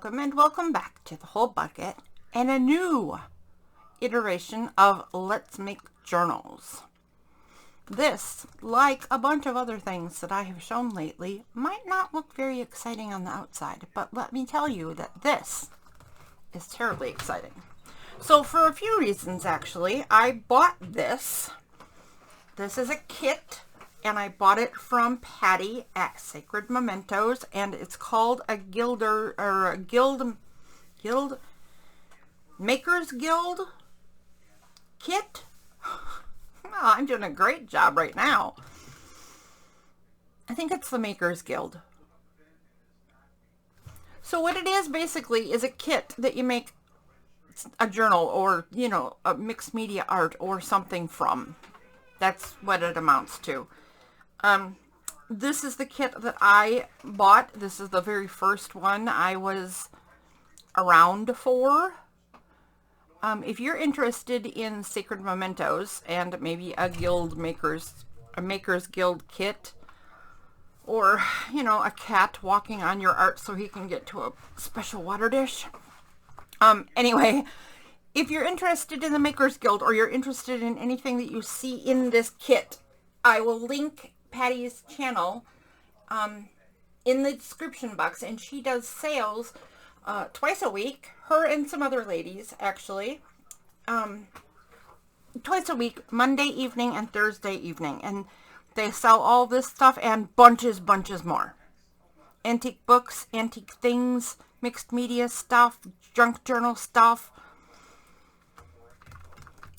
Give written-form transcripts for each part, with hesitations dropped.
and welcome back to the Whole Bucket and a new iteration of Let's Make Journals. This, like a bunch of other things that I have shown lately, might not look very exciting on the outside, but let me tell you that this is terribly exciting. So for a few reasons, actually, I bought this. This is a kit, and I bought it from Patty at Sacred Momentos, and it's called a Makers Guild kit. Well, I'm doing a great job right now. I think it's the Makers Guild. So what it is basically is a kit that you make a journal or, a mixed media art or something from. That's what it amounts to. This is the kit that I bought. This is the very first one I was around for. If you're interested in Sacred Mementos and maybe a Makers Guild kit, or, a cat walking on your art so he can get to a special water dish. Anyway, if you're interested in the Makers Guild or you're interested in anything that you see in this kit, I will link Patty's channel in the description box, and she does sales twice a week. Her and some other ladies, actually, twice a week, Monday evening and Thursday evening, and they sell all this stuff and bunches more. Antique books, antique things, mixed media stuff, junk journal stuff,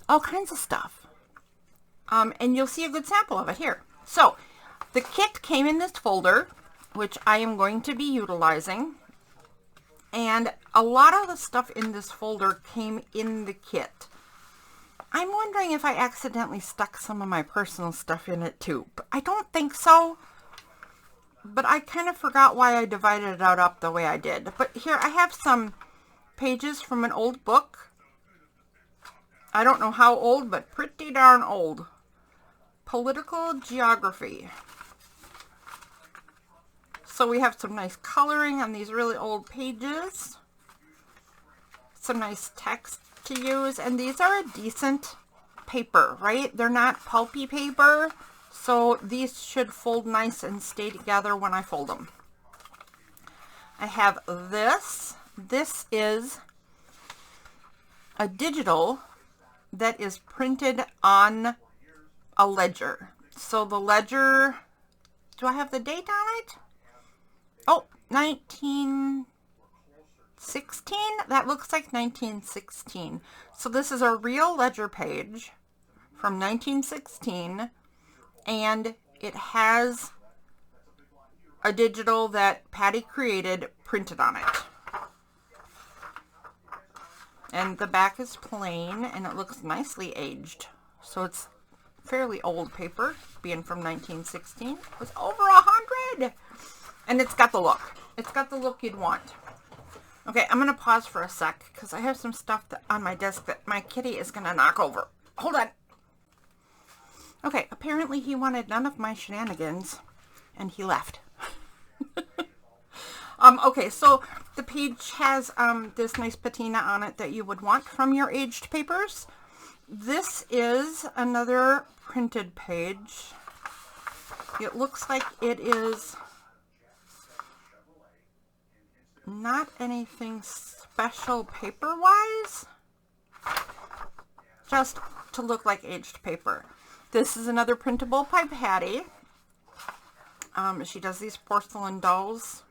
all kinds of stuff. And you'll see a good sample of it here. So, the kit came in this folder, which I am going to be utilizing. And a lot of the stuff in this folder came in the kit. I'm wondering if I accidentally stuck some of my personal stuff in it too. But I don't think so. But I kind of forgot why I divided it up the way I did. But here, I have some pages from an old book. I don't know how old, but pretty darn old. Political geography. So we have some nice coloring on these really old pages. Some nice text to use. And these are a decent paper, right? They're not pulpy paper. So these should fold nice and stay together when I fold them. I have this. This is a digital that is printed on a ledger. So the ledger, do I have the date on it? Oh, 1916? That looks like 1916. So this is a real ledger page from 1916, and it has a digital that Patty created printed on it. And the back is plain, and it looks nicely aged. So it's fairly old paper, being from 1916. It was over 100! And it's got the look. It's got the look you'd want. Okay, I'm going to pause for a sec, because I have some stuff on my desk that my kitty is going to knock over. Hold on. Okay, apparently he wanted none of my shenanigans, and he left. Okay, so the page has this nice patina on it that you would want from your aged papers. This is another printed page. It looks like it is not anything special paper-wise, just to look like aged paper. This is another printable by Patty. She does these porcelain dolls,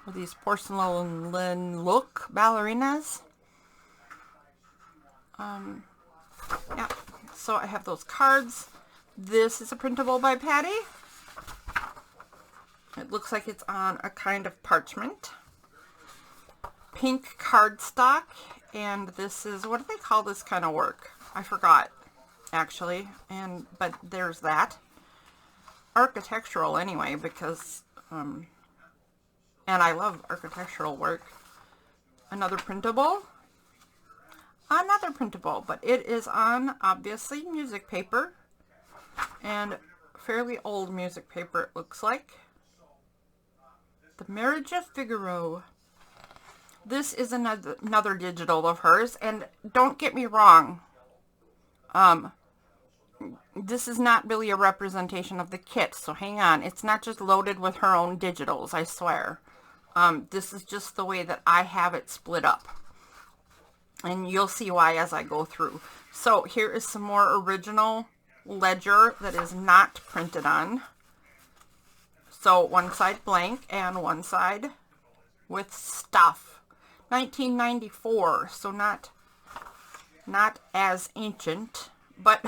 or these porcelain look ballerinas. Yeah, so I have those cards. This is a printable by Patty. It looks like it's on a kind of parchment. Pink cardstock, and this is, what do they call this kind of work? I forgot, actually, but there's that. Architectural anyway, because, and I love architectural work. Another printable, but it is on, obviously, music paper, and fairly old music paper, it looks like. The Marriage of Figaro. This is another digital of hers, and don't get me wrong, this is not really a representation of the kit, so hang on. It's not just loaded with her own digitals, I swear. This is just the way that I have it split up. And you'll see why as I go through. So here is some more original ledger that is not printed on. So one side blank and one side with stuff. 1994, so not as ancient, but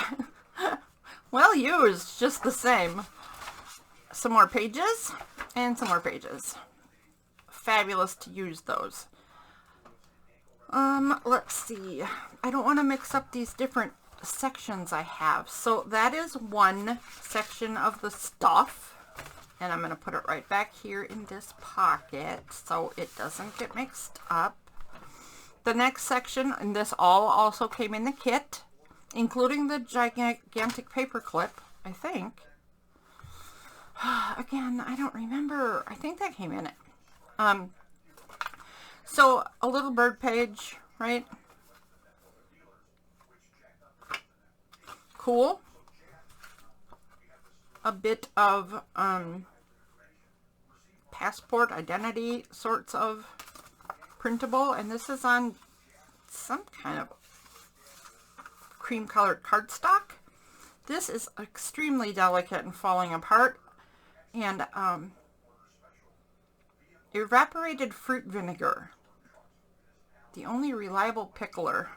well used, just the same. Some more pages and some more pages. Fabulous to use those. Let's see. I don't want to mix up these different sections I have. So that is one section of the stuff. And I'm going to put it right back here in this pocket so it doesn't get mixed up. The next section, and this all also came in the kit, including the gigantic paper clip, I think. Again, I don't remember. I think that came in it. So a little bird page, right? Cool. A bit of passport identity sorts of printable, and this is on some kind of cream colored cardstock. This is extremely delicate and falling apart, and evaporated fruit vinegar, the only reliable pickler.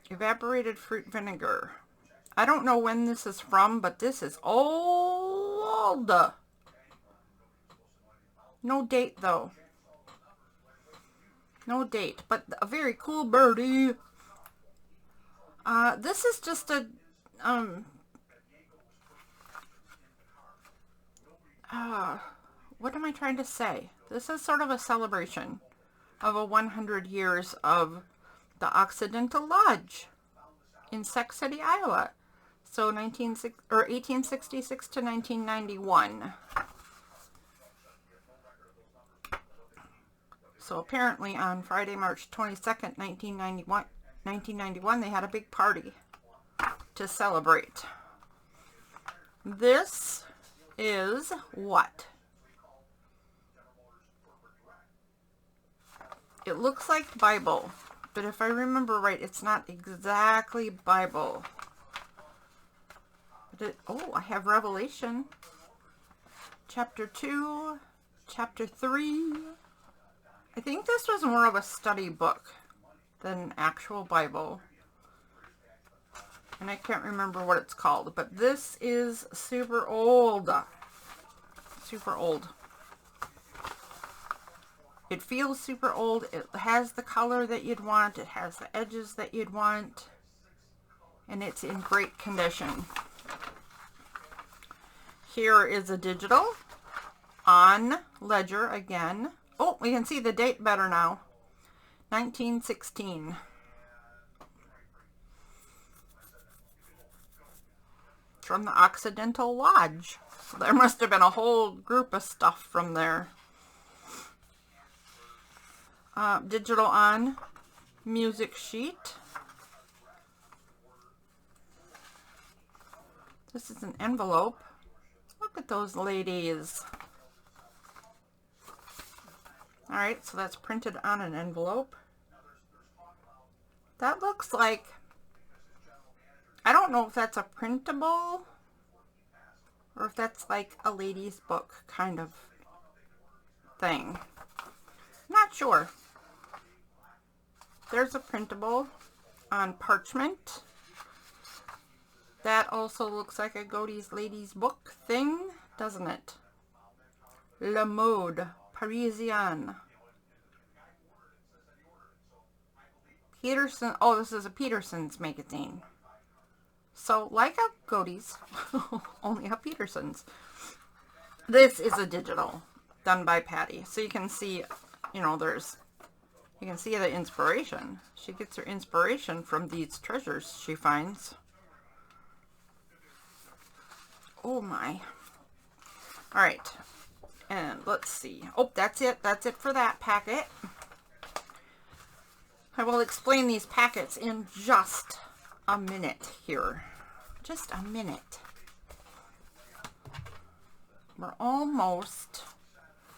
Evaporated fruit vinegar. I don't know when this is from, but this is old. No date though. No date, but a very cool birdie. This is just a what am I trying to say? This is sort of a celebration of a 100 years of the Occidental Lodge in Sac City, Iowa. So 1866 to 1991. So apparently on Friday, March 22nd, 1991, they had a big party to celebrate. This is what? It looks like Bible, but if I remember right, it's not exactly Bible. But I have Revelation, chapter 2, chapter 3. I think this was more of a study book than an actual Bible. And I can't remember what it's called, but this is super old. Super old. It feels super old. It has the color that you'd want. It has the edges that you'd want. And it's in great condition. Here is a digital on ledger again. Oh, we can see the date better now. 1916. From the Occidental Lodge. So there must have been a whole group of stuff from there. Digital on music sheet. This is an envelope. Look at those ladies. Alright, so that's printed on an envelope. That looks like, I don't know if that's a printable or if that's like a lady's book kind of thing. Not sure. There's a printable on parchment. That also looks like a Godey's Ladies book thing, doesn't it? Le Mode Parisienne. Peterson. Oh, this is a Peterson's magazine. So, like a Godey's, only a Peterson's. This is a digital done by Patty. So you can see, you know, you can see the inspiration. She gets her inspiration from these treasures she finds. Oh my. Alright. And let's see. Oh, that's it. That's it for that packet. I will explain these packets in just a minute here. Just a minute. We're almost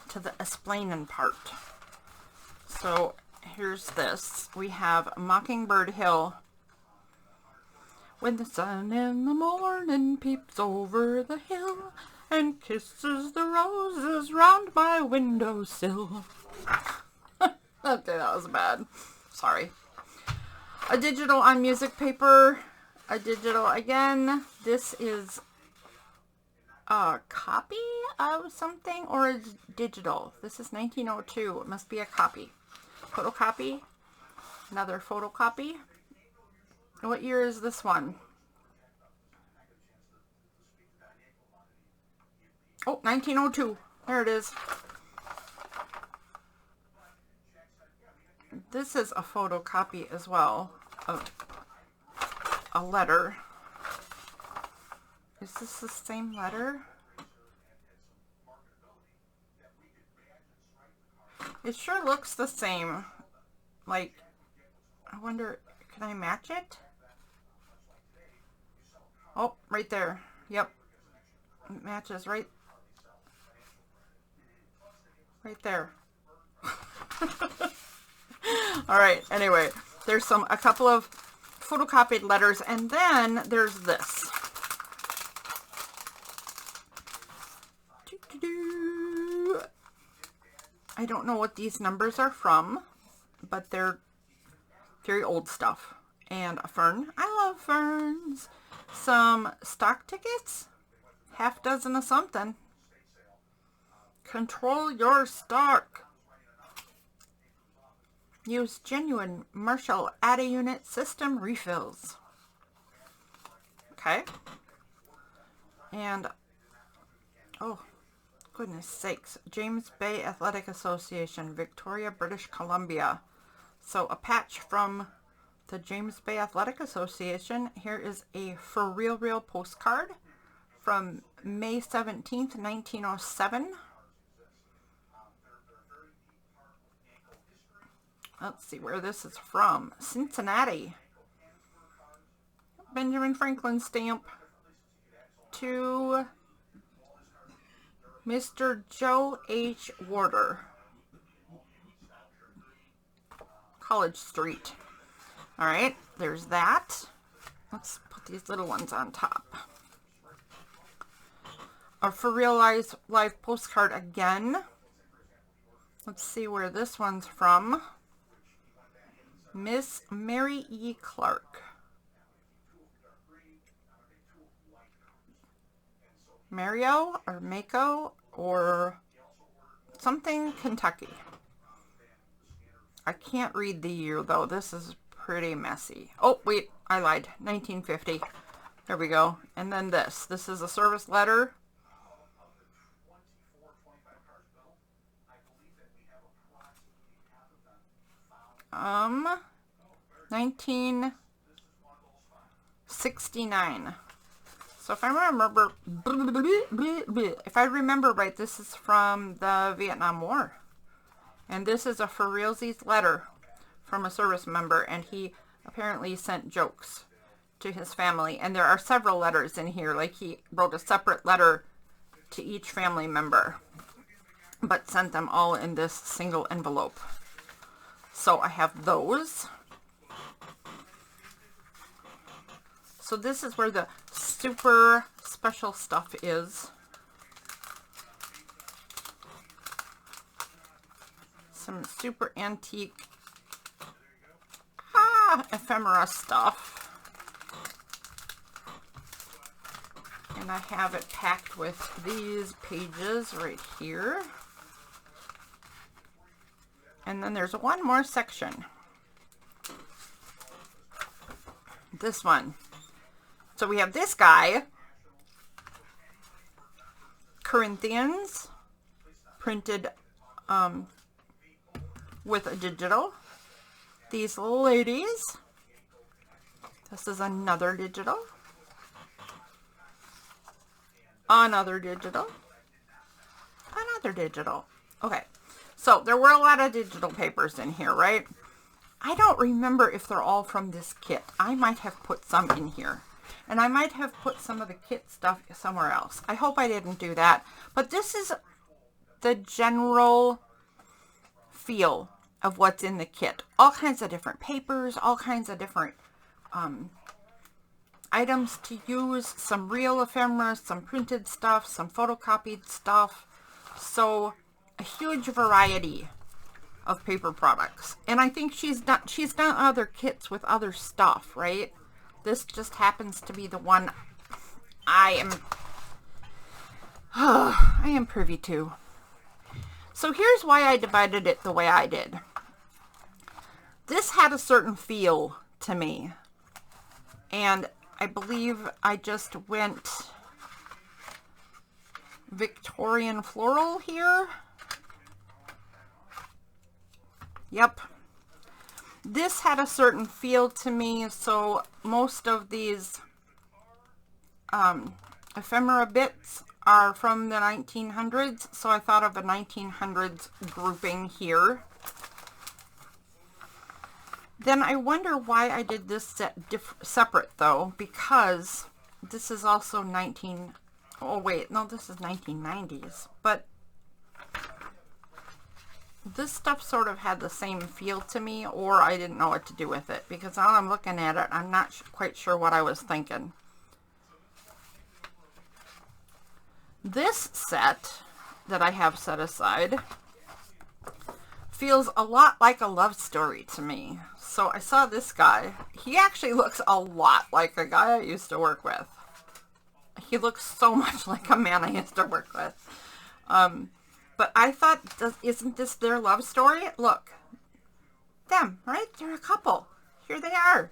to the explaining part. So here's this. We have Mockingbird Hill. When the sun in the morning peeps over the hill and kisses the roses round my windowsill. Okay, that was bad. Sorry. A digital on music paper. A digital again. This is a copy of something or a digital. This is 1902. It must be a copy. Photocopy. Another photocopy. What year is this one? Oh, 1902. There it is. This is a photocopy as well of a letter. Is this the same letter? It sure looks the same. Like, I wonder, can I match it? Oh, right there. Yep. It matches right there. All right. Anyway, there's a couple of photocopied letters, and then there's this. I don't know what these numbers are from, but they're very old stuff. And a fern. I love ferns. Some stock tickets. Half dozen of something. Control your stock. Use genuine Marshall Add-A-Unit system refills. Okay. And, oh, goodness sakes. James Bay Athletic Association, Victoria, British Columbia. So a patch from the James Bay Athletic Association. Here is a For Real Real postcard from May 17th, 1907. Let's see where this is from. Cincinnati. Benjamin Franklin stamp to Mr. Joe H. Warder. College Street. All right, there's that. Let's put these little ones on top. A For Real Live postcard again. Let's see where this one's from. Miss Mary E. Clark. Mario or Mako or something, Kentucky. I can't read the year though. This is pretty messy. Oh, wait, I lied. 1950. There we go. And then this. This is a service letter. 1969. So if I remember right, this is from the Vietnam War. And this is a For Realsies letter from a service member, and he apparently sent jokes to his family. And there are several letters in here, like he wrote a separate letter to each family member, but sent them all in this single envelope. So I have those. So this is where the super special stuff is. Some super antique ephemera stuff. And I have it packed with these pages right here. And then there's one more section. This one. So we have this guy, Corinthians, printed with a digital. These ladies. This is another digital. Another digital. Another digital. Okay. So there were a lot of digital papers in here, right? I don't remember if they're all from this kit. I might have put some in here. And I might have put some of the kit stuff somewhere else. I hope I didn't do that. But this is the general feel of what's in the kit. All kinds of different papers, all kinds of different items to use, some real ephemera, some printed stuff, some photocopied stuff. So a huge variety of paper products. And I think she's done other kits with other stuff, right? This just happens to be the one I am privy to. So here's why I divided it the way I did. This had a certain feel to me. And I believe I just went Victorian floral here. Yep. This had a certain feel to me, so most of these ephemera bits are from the 1900s, so I thought of a 1900s grouping here. Then I wonder why I did this set separate though, because this is also oh wait, no, this is 1990s, but this stuff sort of had the same feel to me, or I didn't know what to do with it, because now I'm looking at it, I'm not quite sure what I was thinking. This set that I have set aside feels a lot like a love story to me. So I saw this guy. He actually looks a lot like a guy I used to work with. He looks so much like a man I used to work with. But I thought, isn't this their love story? Look, them, right? They're a couple. Here they are,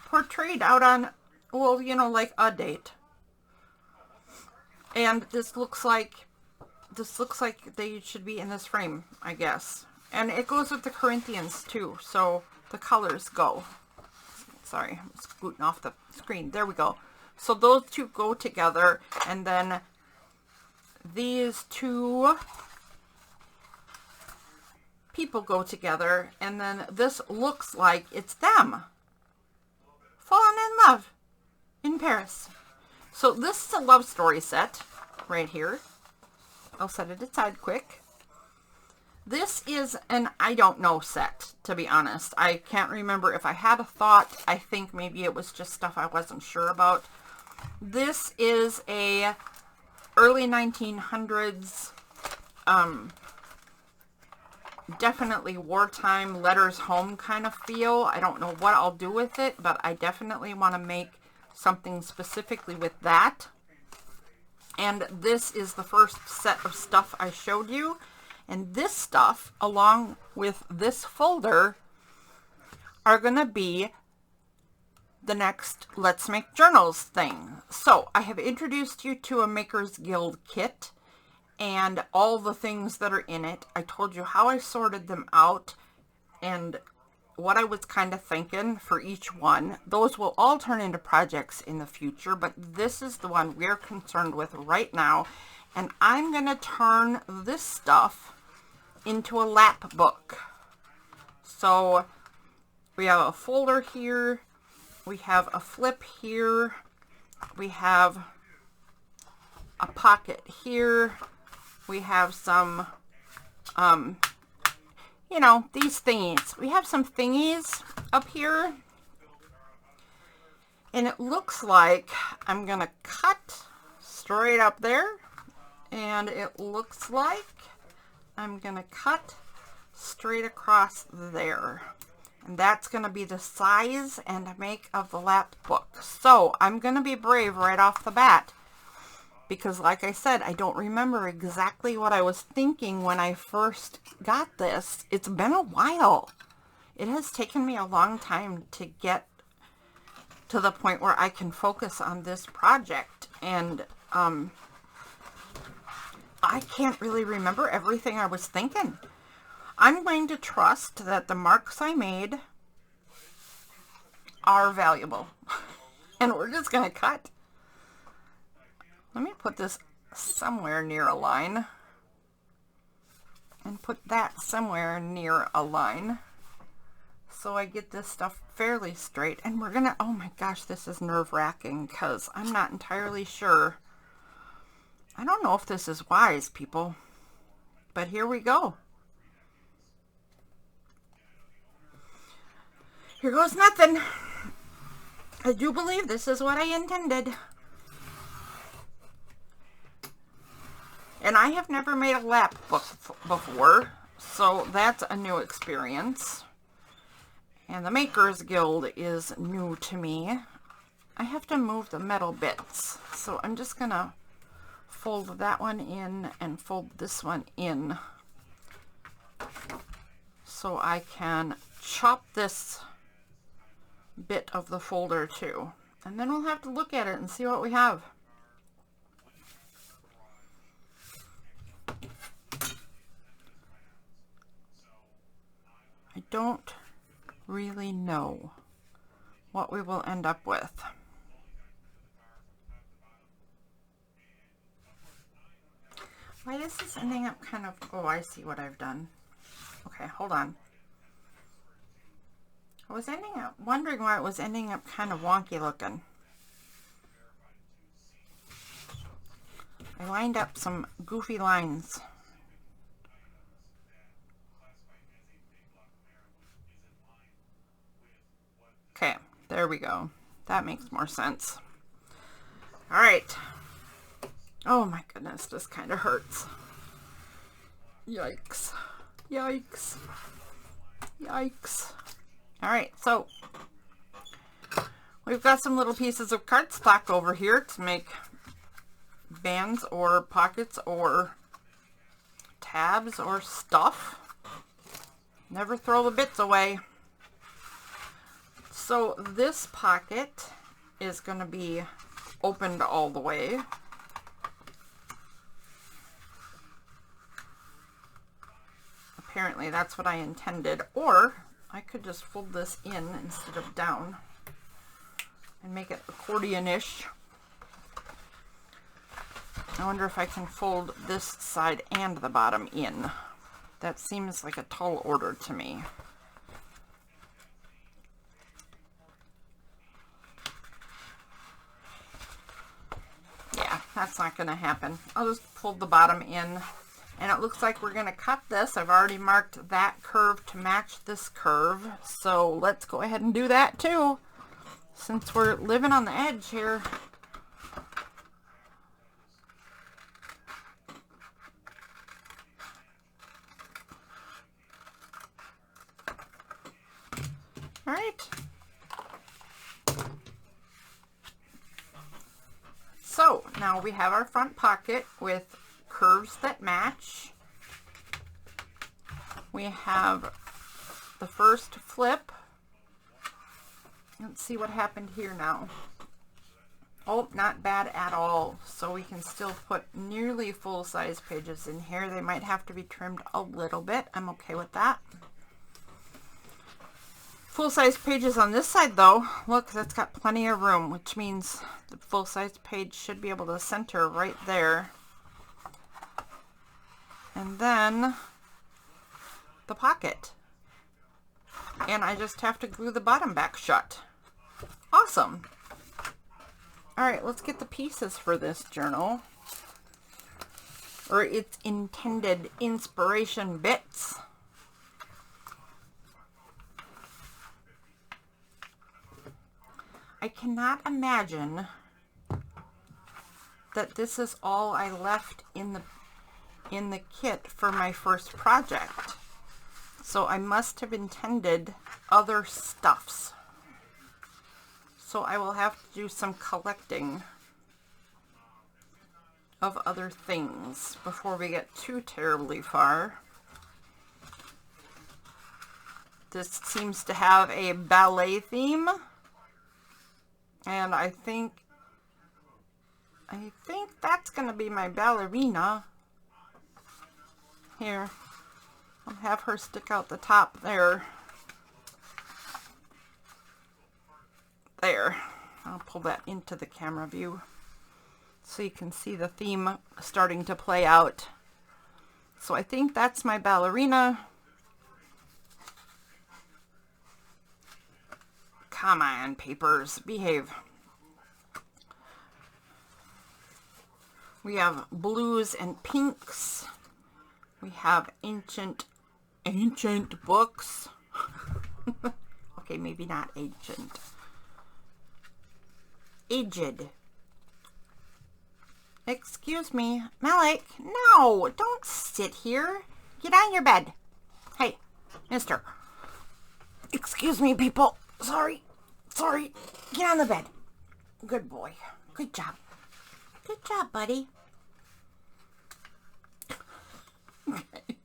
portrayed out on, well, you know, like a date. And this looks like they should be in this frame, I guess. And it goes with the Corinthians too, so the colors go. Sorry, I'm scooting off the screen. There we go. So those two go together, and then these two people go together, and then this looks like it's them falling in love in Paris. So this is a love story set right here. I'll set it aside quick. This is an I don't know set, to be honest. I can't remember if I had a thought. I think maybe it was just stuff I wasn't sure about. This is a early 1900s, definitely wartime letters home kind of feel. I don't know what I'll do with it, but I definitely want to make something specifically with that. And this is the first set of stuff I showed you. And this stuff, along with this folder, are going to be the next Let's Make Journals thing. So I have introduced you to a Maker's Guild kit and all the things that are in it. I told you how I sorted them out and what I was kind of thinking for each one. Those will all turn into projects in the future, but this is the one we're concerned with right now. And I'm going to turn this stuff into a lap book. So we have a folder here. We have a flip here. We have a pocket here. We have some, you know, these thingies. We have some thingies up here. And it looks like I'm going to cut straight up there. And it looks like I'm going to cut straight across there. And that's going to be the size and make of the lap book. So I'm going to be brave right off the bat. Because like I said, I don't remember exactly what I was thinking when I first got this. It's been a while. It has taken me a long time to get to the point where I can focus on this project. And I can't really remember everything I was thinking. I'm going to trust that the marks I made are valuable. And we're just going to cut. Let me put this somewhere near a line. And put that somewhere near a line. so I get this stuff fairly straight. And we're gonna, oh my gosh, this is nerve-wracking because I'm not entirely sure. I don't know if this is wise, people, but here we go. Here goes nothing. I do believe this is what I intended. And I have never made a lap book before, so that's a new experience. And the Makers Guild is new to me. I have to move the metal bits, so I'm just gonna fold that one in and fold this one in so I can chop this bit of the folder too. And then we'll have to look at it and see what we have. I don't really know what we will end up with. Why is this ending up kind of, oh, I see what I've done. Okay, hold on. I was wondering why it was ending up kind of wonky looking. I lined up some goofy lines. Okay, there we go. That makes more sense. All right. Oh my goodness, this kind of hurts. Yikes. Yikes. Yikes. All right, so we've got some little pieces of cardstock over here to make bands or pockets or tabs or stuff. Never throw the bits away. So this pocket is going to be opened all the way. Apparently that's what I intended, or I could just fold this in instead of down and make it accordion-ish. I wonder if I can fold this side and the bottom in. That seems like a tall order to me. Yeah, that's not going to happen. I'll just fold the bottom in. And it looks like we're going to cut this. I've already marked that curve to match this curve. So let's go ahead and do that too, since we're living on the edge here. All right. So now we have our front pocket with curves that match. We have the first flip. Let's see what happened here now. Oh, not bad at all. So we can still put nearly full-size pages in here. They might have to be trimmed a little bit. I'm okay with that. Full-size pages on this side though. Look, that's got plenty of room, which means the full-size page should be able to center right there. And then the pocket. And I just have to glue the bottom back shut. Awesome. All right, let's get the pieces for this journal, or its intended inspiration bits. I cannot imagine that this is all I left in the kit for my first project. So I must have intended other stuffs. So I will have to do some collecting of other things before we get too terribly far. This seems to have a ballet theme, and I think that's going to be my ballerina. Here, I'll have her stick out the top there. There. I'll pull that into the camera view so you can see the theme starting to play out. So I think that's my ballerina. come on, papers, behave. We have blues and pinks. We have ancient books. Okay, maybe not ancient. Aged. Excuse me, Malik. No, don't sit here. Get on your bed. Hey, mister. Excuse me, people. Sorry. Get on the bed. Good boy. Good job. Good job, buddy. Okay.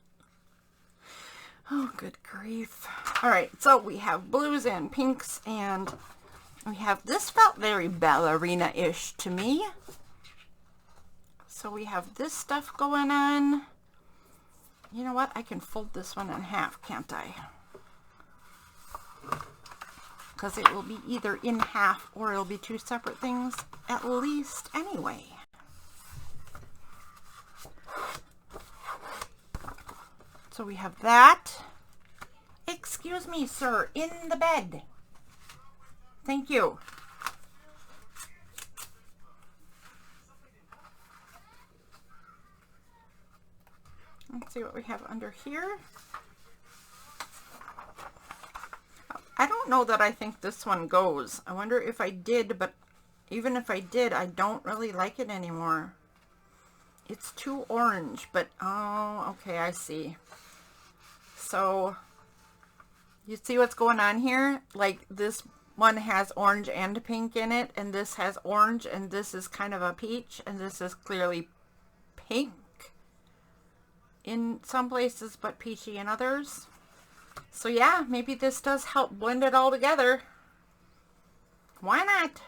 Oh, good grief. All right, so we have blues and pinks, and we have, this felt very ballerina-ish to me. So we have this stuff going on. You know what? I can fold this one in half, can't I? Because it will be either in half or it'll be two separate things, at least anyway. So we have that. Excuse me, sir, in the bed. Thank you. Let's see what we have under here. I don't know that I think this one goes. I wonder if I did, but even if I did, I don't really like it anymore. It's too orange, but oh, okay, I see. So, you see what's going on here? Like, this one has orange and pink in it, and this has orange, and this is kind of a peach, and this is clearly pink in some places, but peachy in others. So yeah, maybe this does help blend it all together. Why not?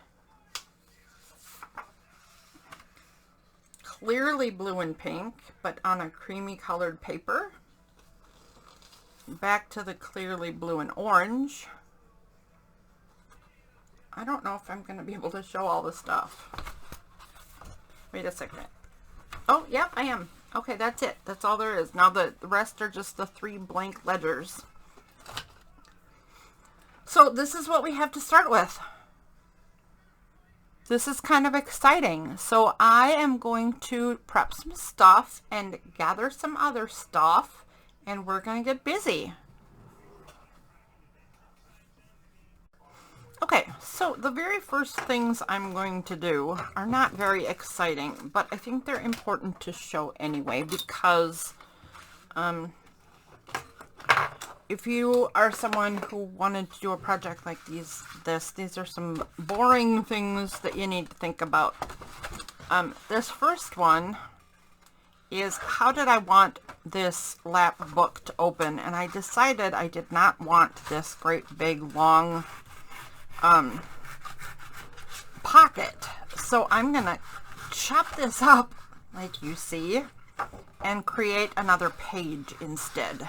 Clearly blue and pink, but on a creamy colored paper. Back to the clearly blue and orange. I don't know if I'm going to be able to show all the stuff. Wait a second. Oh, yep, I am. Okay, that's it. That's all there is. Now the rest are just the 3 blank ledgers. So this is what we have to start with. This is kind of exciting. So I am going to prep some stuff and gather some other stuff, and we're going to get busy. Okay, so the very first things I'm going to do are not very exciting, but I think they're important to show anyway, because if you are someone who wanted to do a project like these are some boring things that you need to think about. This first one is, how did I want this lap book to open? And I decided I did not want this great big long pocket. So I'm gonna chop this up like you see and create another page instead.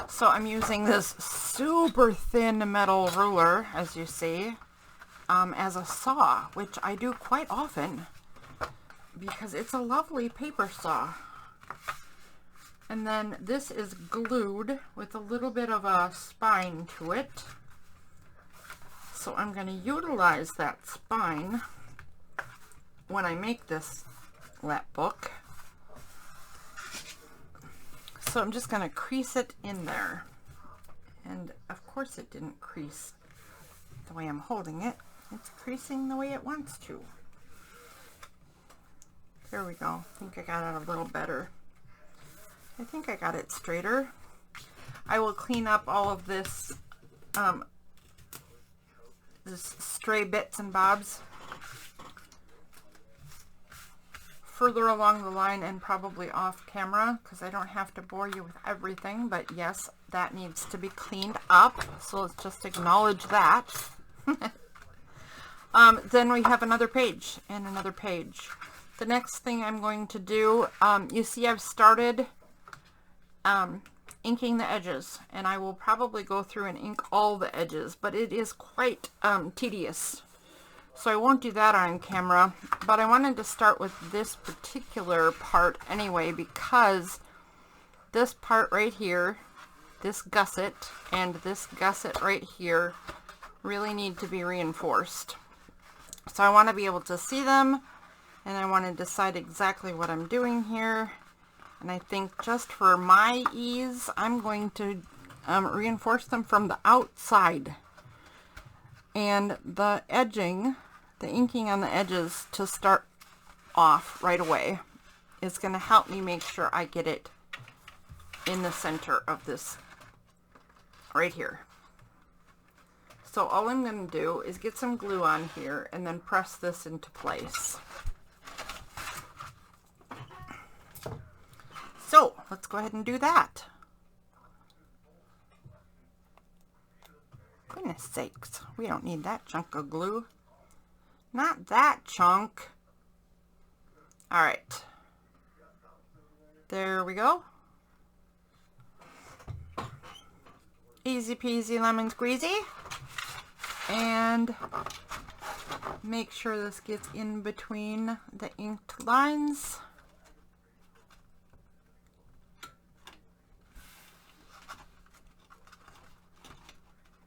So I'm using this super thin metal ruler, as you see, as a saw, which I do quite often because it's a lovely paper saw. And then this is glued with a little bit of a spine to it. So I'm going to utilize that spine when I make this lap book. So I'm just going to crease it in there. And of course it didn't crease the way I'm holding it. It's creasing the way it wants to. There we go. I think I got it a little better. I think I got it straighter. I will clean up all of this, this stray bits and bobs further along the line and probably off camera, because I don't have to bore you with everything, but yes, that needs to be cleaned up. So let's just acknowledge that. Then we have another page and another page. The next thing I'm going to do, you see I've started inking the edges, and I will probably go through and ink all the edges, but it is quite tedious, so I won't do that on camera. But I wanted to start with this particular part anyway, because this part right here this gusset and this gusset right here really need to be reinforced. So I want to be able to see them, and I want to decide exactly what I'm doing here. And I think just for my ease, I'm going to reinforce them from the outside. And the edging, the inking on the edges to start off right away is going to help me make sure I get it in the center of this right here. So all I'm going to do is get some glue on here and then press this into place. So let's go ahead and do that. Goodness sakes, we don't need that chunk of glue. Not that chunk. All right. There we go. Easy peasy lemon squeezy. And make sure this gets in between the inked lines.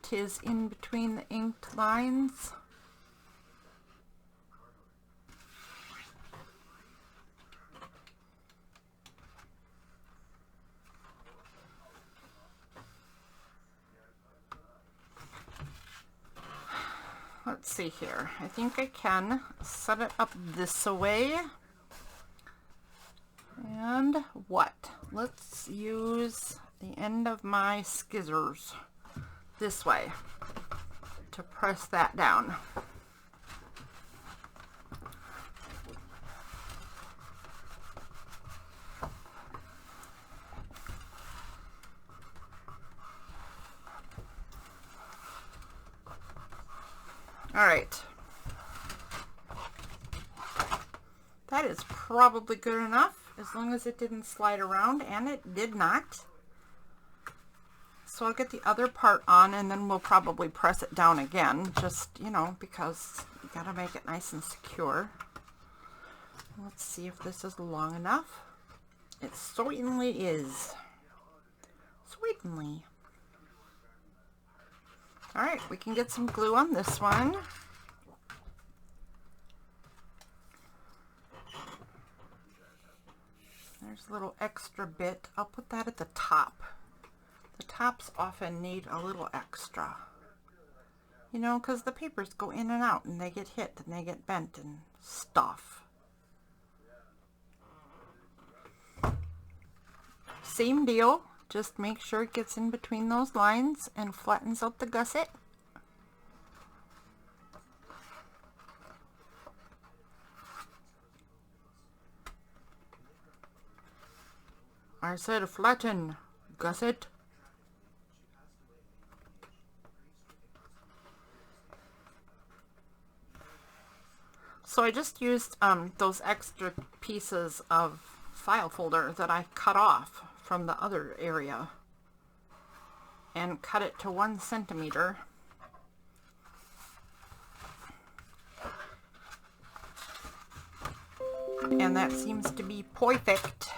Tis in between the inked lines. Let's see here. I think I can set it up this way. And what? Let's use the end of my scissors this way to press that down. All right. That is probably good enough, as long as it didn't slide around, and it did not. So I'll get the other part on, and then we'll probably press it down again, just, you know, because you gotta make it nice and secure. Let's see if this is long enough. It certainly is. Certainly. All right, we can get some glue on this one. There's a little extra bit. I'll put that at the top. The tops often need a little extra. You know, because the papers go in and out and they get hit and they get bent and stuff. Same deal. Just make sure it gets in between those lines and flattens out the gusset. I said flatten, gusset. So I just used those extra pieces of file folder that I cut off from the other area and cut it to 1 centimeter. And that seems to be perfect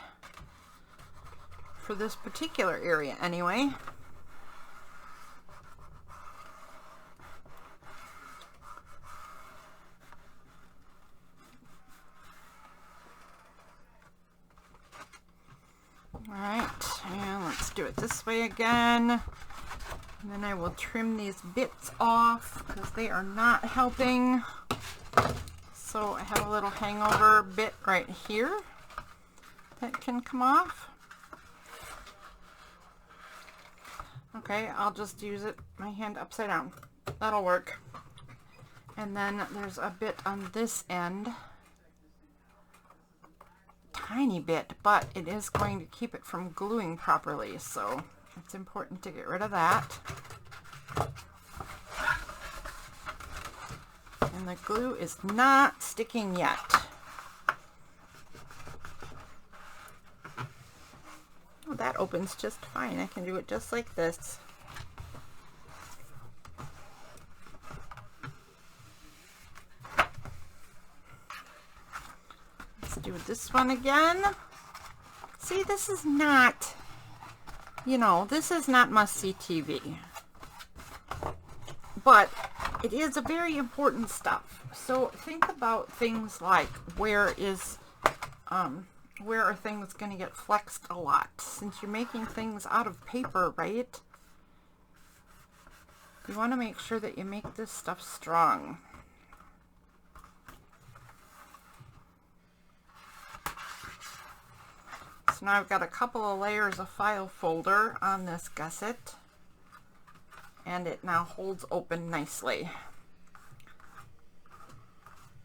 for this particular area anyway. Alright, and let's do it this way again. And then I will trim these bits off because they are not helping. So I have a little hangover bit right here that can come off. Okay, I'll just use it, my hand upside down. That'll work. And then there's a bit on this end. Tiny bit, but it is going to keep it from gluing properly, so it's important to get rid of that. And the glue is not sticking yet. Oh, that opens just fine. I can do it just like this. Let's do this one again. See, this is not You know, this is not must-see TV, but it is a very important stuff. So think about things like where are things going to get flexed a lot, since you're making things out of paper, right? You want to make sure that you make this stuff strong. So now I've got a couple of layers of file folder on this gusset, and it now holds open nicely.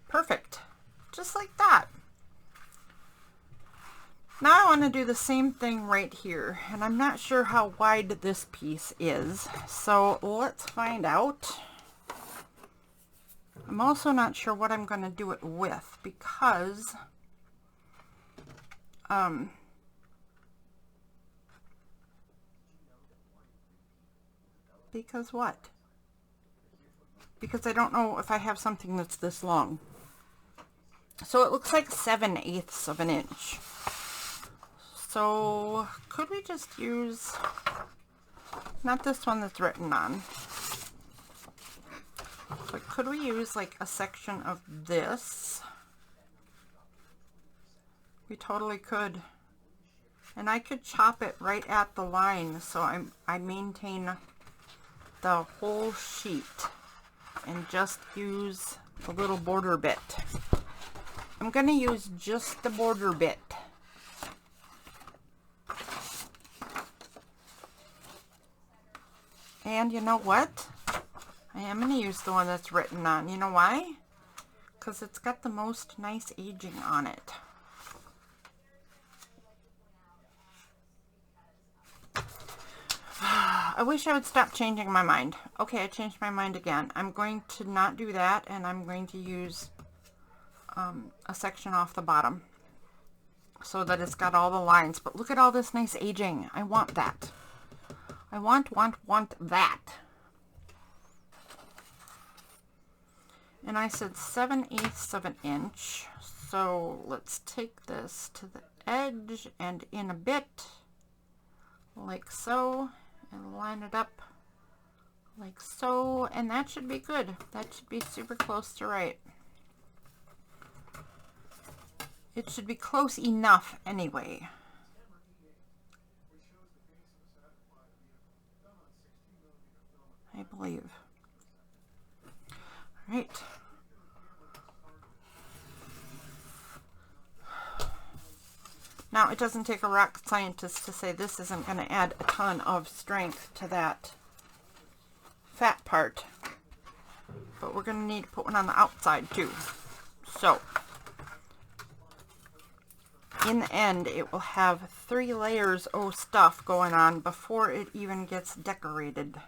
Perfect. Just like that. Now I want to do the same thing right here, and I'm not sure how wide this piece is, so let's find out. I'm also not sure what I'm going to do it with, because what? Because I don't know if I have something that's this long. So it looks like 7/8 of an inch. So could we just use, not this one that's written on, but could we use like a section of this? We totally could. And I could chop it right at the line, so I maintain the whole sheet and just use the little border bit. I'm going to use just the border bit. And you know what? I am going to use the one that's written on. You know why? Because it's got the most nice aging on it. I wish I would stop changing my mind. Okay, I changed my mind again. I'm going to not do that, and I'm going to use a section off the bottom so that it's got all the lines. But look at all this nice aging. I want that. I want that. And I said 7/8 of an inch. So let's take this to the edge and in a bit, like so, and line it up like so, and that should be good. That should be super close to right. It should be close enough anyway. I believe. All right. Now, it doesn't take a rocket scientist to say this isn't going to add a ton of strength to that fat part. But we're going to need to put one on the outside too. So, in the end, it will have 3 layers of stuff going on before it even gets decorated.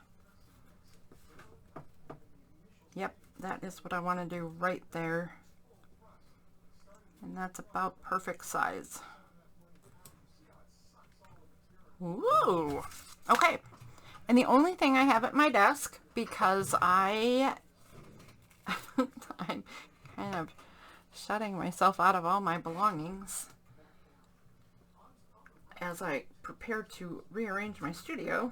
Yep, that is what I want to do right there. And that's about perfect size. Ooh, okay. And the only thing I have at my desk, because I'm kind of shutting myself out of all my belongings as I prepare to rearrange my studio,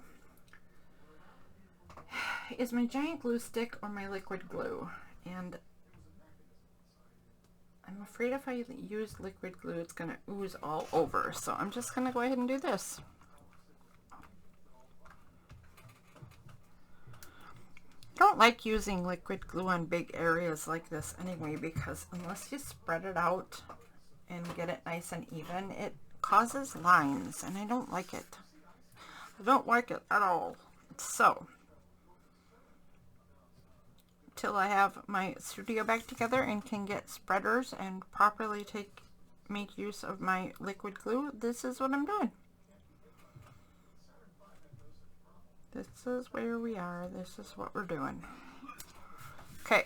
is my giant glue stick or my liquid glue. And I'm afraid if I use liquid glue, it's going to ooze all over. So I'm just going to go ahead and do this. I don't like using liquid glue on big areas like this anyway, because unless you spread it out and get it nice and even, it causes lines, and I don't like it. I don't like it at all. So, till I have my studio back together and can get spreaders and properly make use of my liquid glue, this is what I'm doing. This is where we are. This is what we're doing. Okay.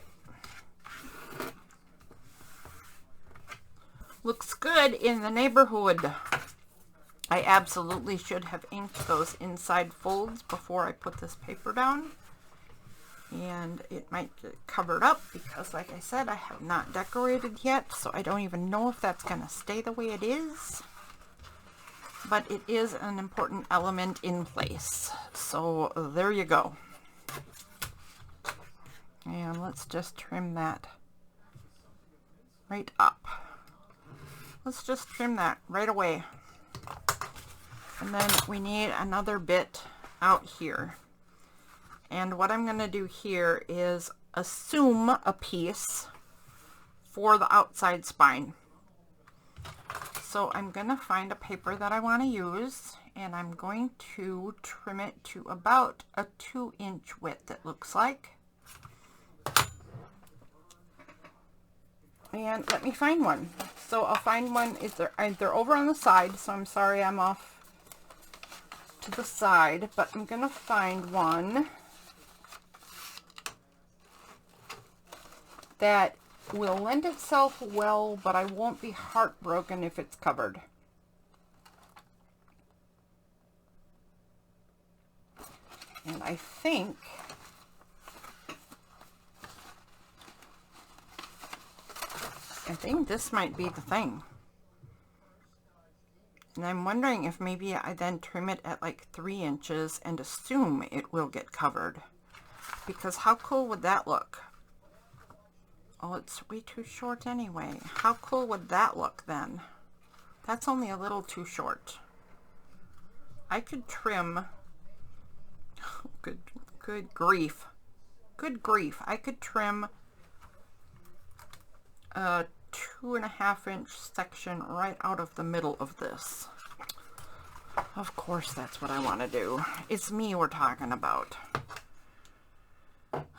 Looks good in the neighborhood. I absolutely should have inked those inside folds before I put this paper down. And it might get covered up because, like I said, I have not decorated yet, so I don't even know if that's going to stay the way it is. but it is an important element in place. So there you go. And let's just trim that right up. Let's just trim that right away. And then we need another bit out here. And what I'm going to do here is assume a piece for the outside spine. So I'm going to find a paper that I want to use, and I'm going to trim it to about a 2-inch width, it looks like. And let me find one. So I'll find one. They're over on the side, so I'm sorry I'm off to the side, but I'm going to find one that will lend itself well, but I won't be heartbroken if it's covered. And I think this might be the thing. And I'm wondering if maybe I then trim it at like 3 inches and assume it will get covered. Because how cool would that look? Oh, it's way too short anyway. How cool would that look then? That's only a little too short. I could trim, good grief. Good grief. I could trim a 2.5-inch section right out of the middle of this. Of course that's what I want to do. It's me we're talking about.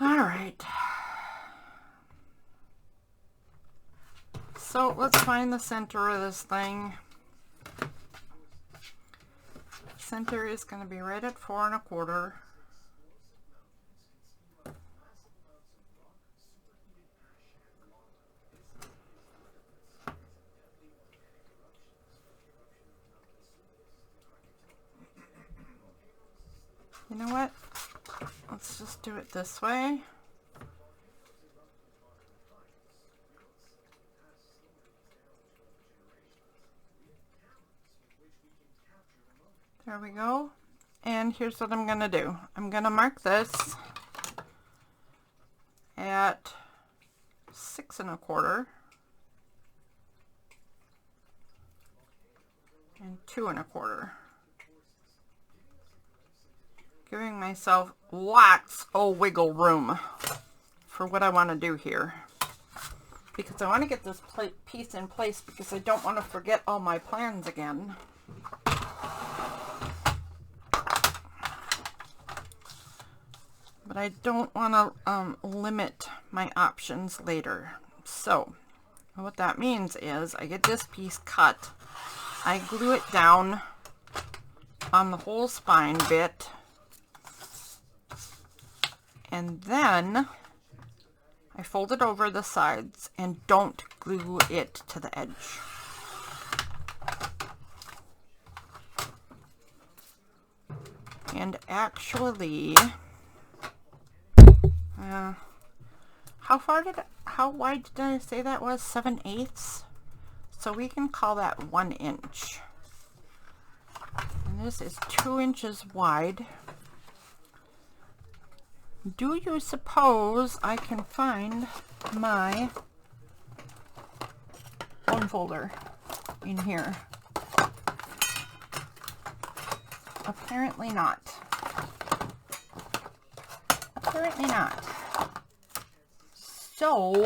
Alright. So let's find the center of this thing. Center is going to be right at 4 1/4. You know what? Let's just do it this way. There we go. And here's what I'm going to do. I'm going to mark this at 6 1/4 and 2 1/4. Giving myself lots of wiggle room for what I want to do here. Because I want to get this piece in place because I don't want to forget all my plans again. But I don't want to limit my options later. So what that means is I get this piece cut, I glue it down on the whole spine bit, and then I fold it over the sides and don't glue it to the edge. And actually, how wide did I say that was? 7/8. So we can call that 1 inch. And this is 2 inches wide. Do you suppose I can find my bone folder in here? Apparently not. Apparently not. So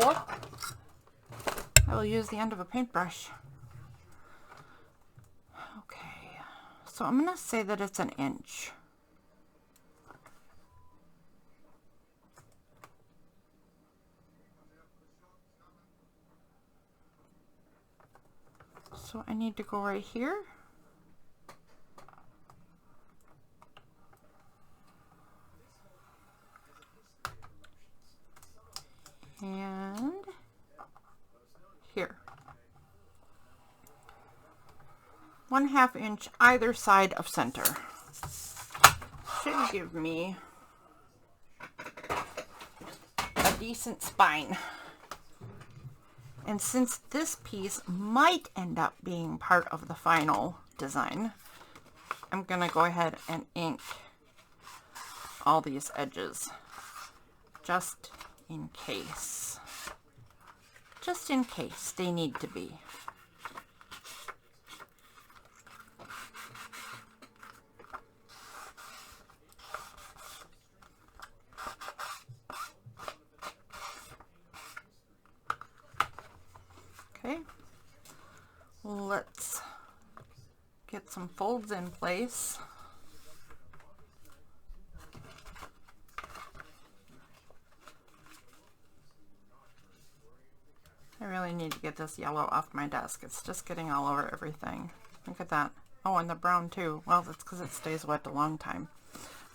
I will use the end of a paintbrush. Okay, so I'm going to say that it's 1 inch. So I need to go right here. And here. 1/2 inch either side of center. Should give me a decent spine. And since this piece might end up being part of the final design, I'm going to go ahead and ink all these edges just in case. Just in case they need to be. Okay, let's get some folds in place. I really need to get this yellow off my desk. It's just getting all over everything. Look at that. Oh, and the brown too. Well, that's because it stays wet a long time.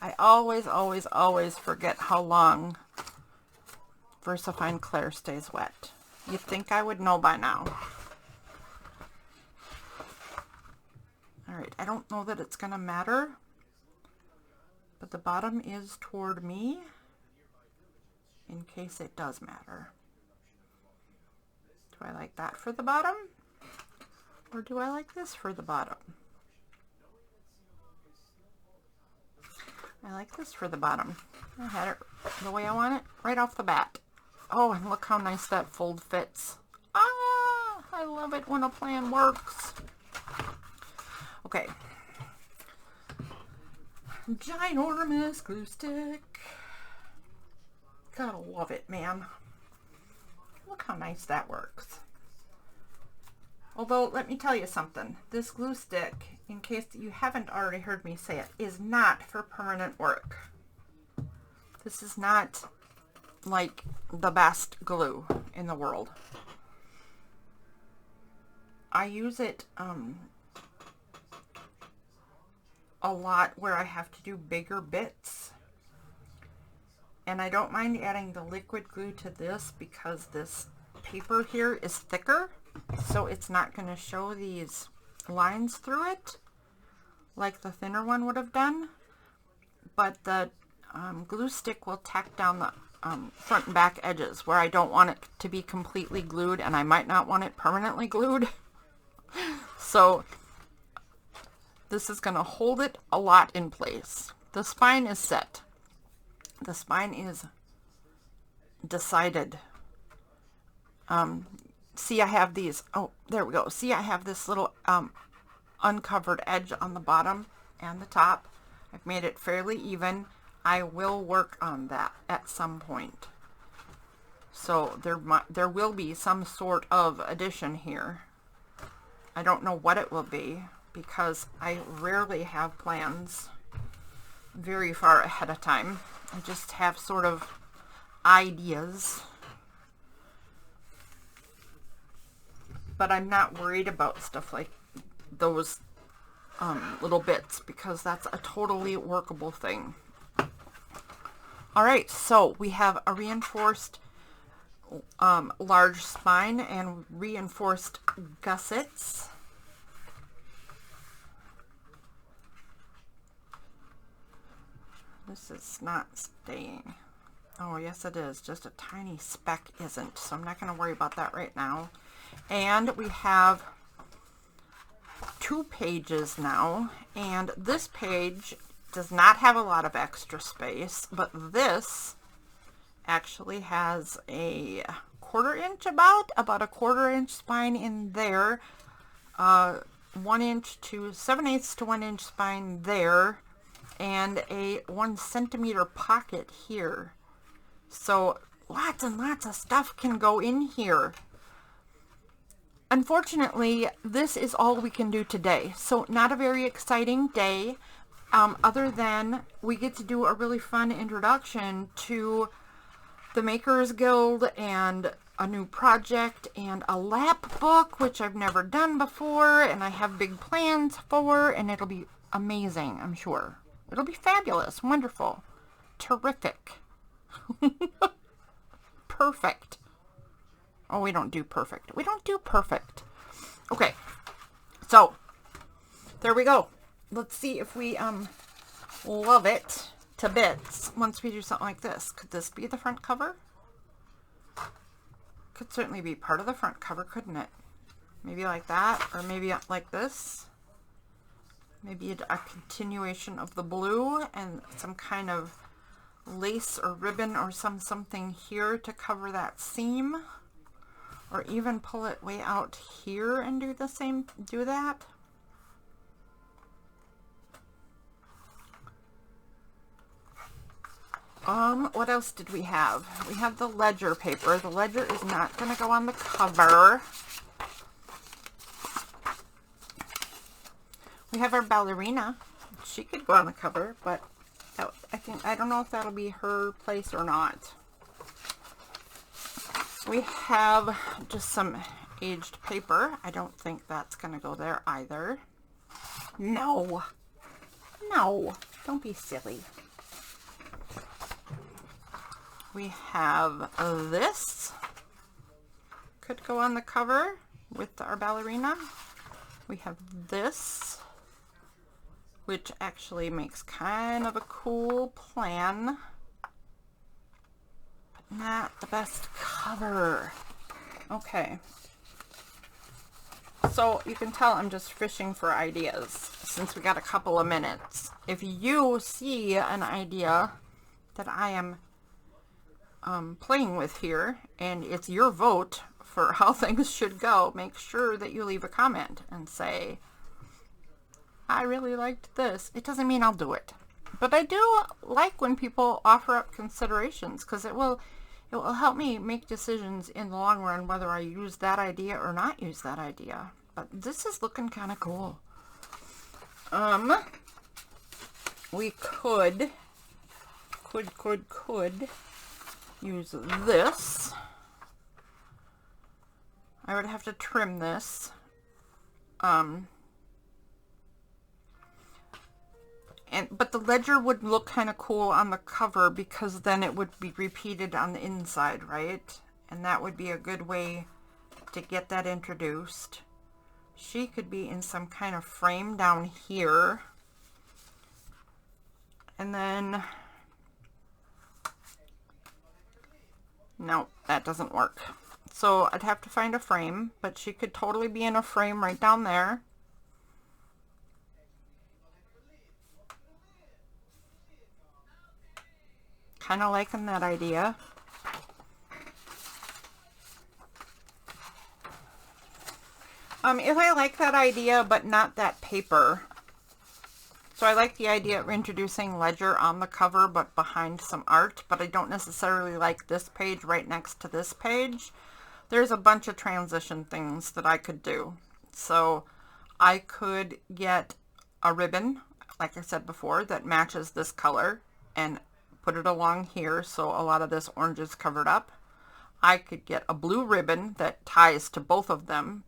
I always forget how long VersaFine Clair stays wet. You'd think I would know by now. Alright, I don't know that it's going to matter, but the bottom is toward me in case it does matter. Do I like that for the bottom? Or do I like this for the bottom? I like this for the bottom. I had it the way I want it right off the bat. Oh, and look how nice that fold fits. Ah, I love it when a plan works. Okay. Ginormous glue stick. Gotta love it, man. Look how nice that works. Although, let me tell you something. This glue stick, in case you haven't already heard me say it, is not for permanent work. This is not like the best glue in the world. I use it a lot where I have to do bigger bits. And I don't mind adding the liquid glue to this because this paper here is thicker. So it's not going to show these lines through it like the thinner one would have done. But the glue stick will tack down the front and back edges where I don't want it to be completely glued, and I might not want it permanently glued. So this is going to hold it a lot in place. The spine is set. The spine is decided. See, I have these. Oh, there we go. See, I have this little uncovered edge on the bottom and the top. I've made it fairly even. I will work on that at some point. So there will be some sort of addition here. I don't know what it will be because I rarely have plans very far ahead of time. I just have sort of ideas. But I'm not worried about stuff like those little bits because that's a totally workable thing. Alright, so we have a reinforced large spine and reinforced gussets. This is not staying. Oh, yes it is. Just a tiny speck isn't. So I'm not going to worry about that right now. And we have 2 pages now. And this page does not have a lot of extra space. But this actually has a 1/4 inch about a 1/4 inch spine in there. 1 inch to 7/8 to 1 inch spine there. And a 1 centimeter pocket here. So lots and lots of stuff can go in here. Unfortunately, this is all we can do today. So not a very exciting day, other than we get to do a really fun introduction to the Makers Guild and a new project and a lap book, which I've never done before, and I have big plans for, and it'll be amazing, I'm sure. It'll be fabulous, wonderful, terrific, perfect. Oh, we don't do perfect. We don't do perfect. Okay, so there we go. Let's see if we love it to bits once we do something like this. Could this be the front cover? Could certainly be part of the front cover, couldn't it? Maybe like that, or maybe like this. maybe a continuation of the blue and some kind of lace or ribbon or something here to cover that seam, or even pull it way out here and do that. What else did we have? We have the ledger paper. The ledger is not going to go on the cover. We have our ballerina. She could go on the cover, but I don't know if that'll be her place or not. We have just some aged paper. I don't think that's going to go there either. No. No. Don't be silly. We have this. Could go on the cover with our ballerina. We have this, which actually makes kind of a cool plan, but not the best cover. Okay. So you can tell I'm just fishing for ideas since we got a couple of minutes. If you see an idea that I am playing with here and it's your vote for how things should go, make sure that you leave a comment and say, I really liked this. It doesn't mean I'll do it, but I do like when people offer up considerations, because it will help me make decisions in the long run whether I use that idea or not use that idea. But this is looking kind of cool. We could use this. I would have to trim this. But the ledger would look kind of cool on the cover, because then it would be repeated on the inside, right? And that would be a good way to get that introduced. She could be in some kind of frame down here. And then, no, that doesn't work. So I'd have to find a frame, but she could totally be in a frame right down there. Kind of liking that idea. If I like that idea, but not that paper. So I like the idea of introducing ledger on the cover, but behind some art, but I don't necessarily like this page right next to this page. There's a bunch of transition things that I could do. So I could get a ribbon, like I said before, that matches this color and put it along here so a lot of this orange is covered up. I could get a blue ribbon that ties to both of them,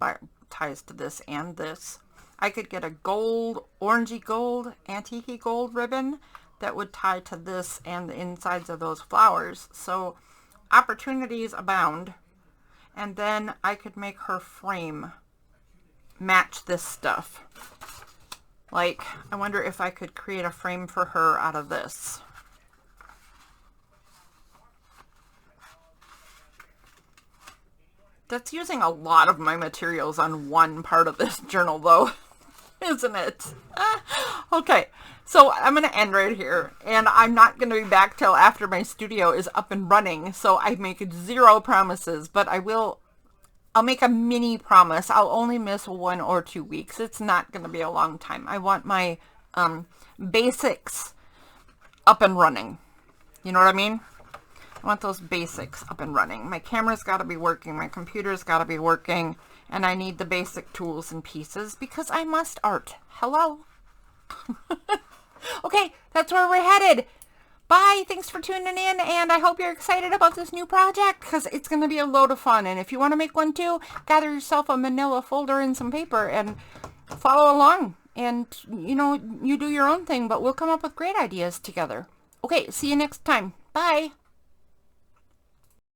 ties to this and this. I could get a gold, orangey gold, antique gold ribbon that would tie to this and the insides of those flowers. So opportunities abound. And then I could make her frame match this stuff. Like, I wonder if I could create a frame for her out of this. That's using a lot of my materials on one part of this journal, though, isn't it? Okay, so I'm going to end right here, and I'm not going to be back till after my studio is up and running, so I make zero promises, but I'll make a mini promise. I'll only miss 1 or 2 weeks. It's not going to be a long time. I want my basics up and running. You know what I mean? I want those basics up and running. My camera's got to be working. My computer's got to be working. And I need the basic tools and pieces because I must art. Hello? Okay, that's where we're headed. Bye. Thanks for tuning in. And I hope you're excited about this new project because it's going to be a load of fun. And if you want to make one too, gather yourself a manila folder and some paper and follow along. And, you know, you do your own thing, but we'll come up with great ideas together. Okay, see you next time. Bye.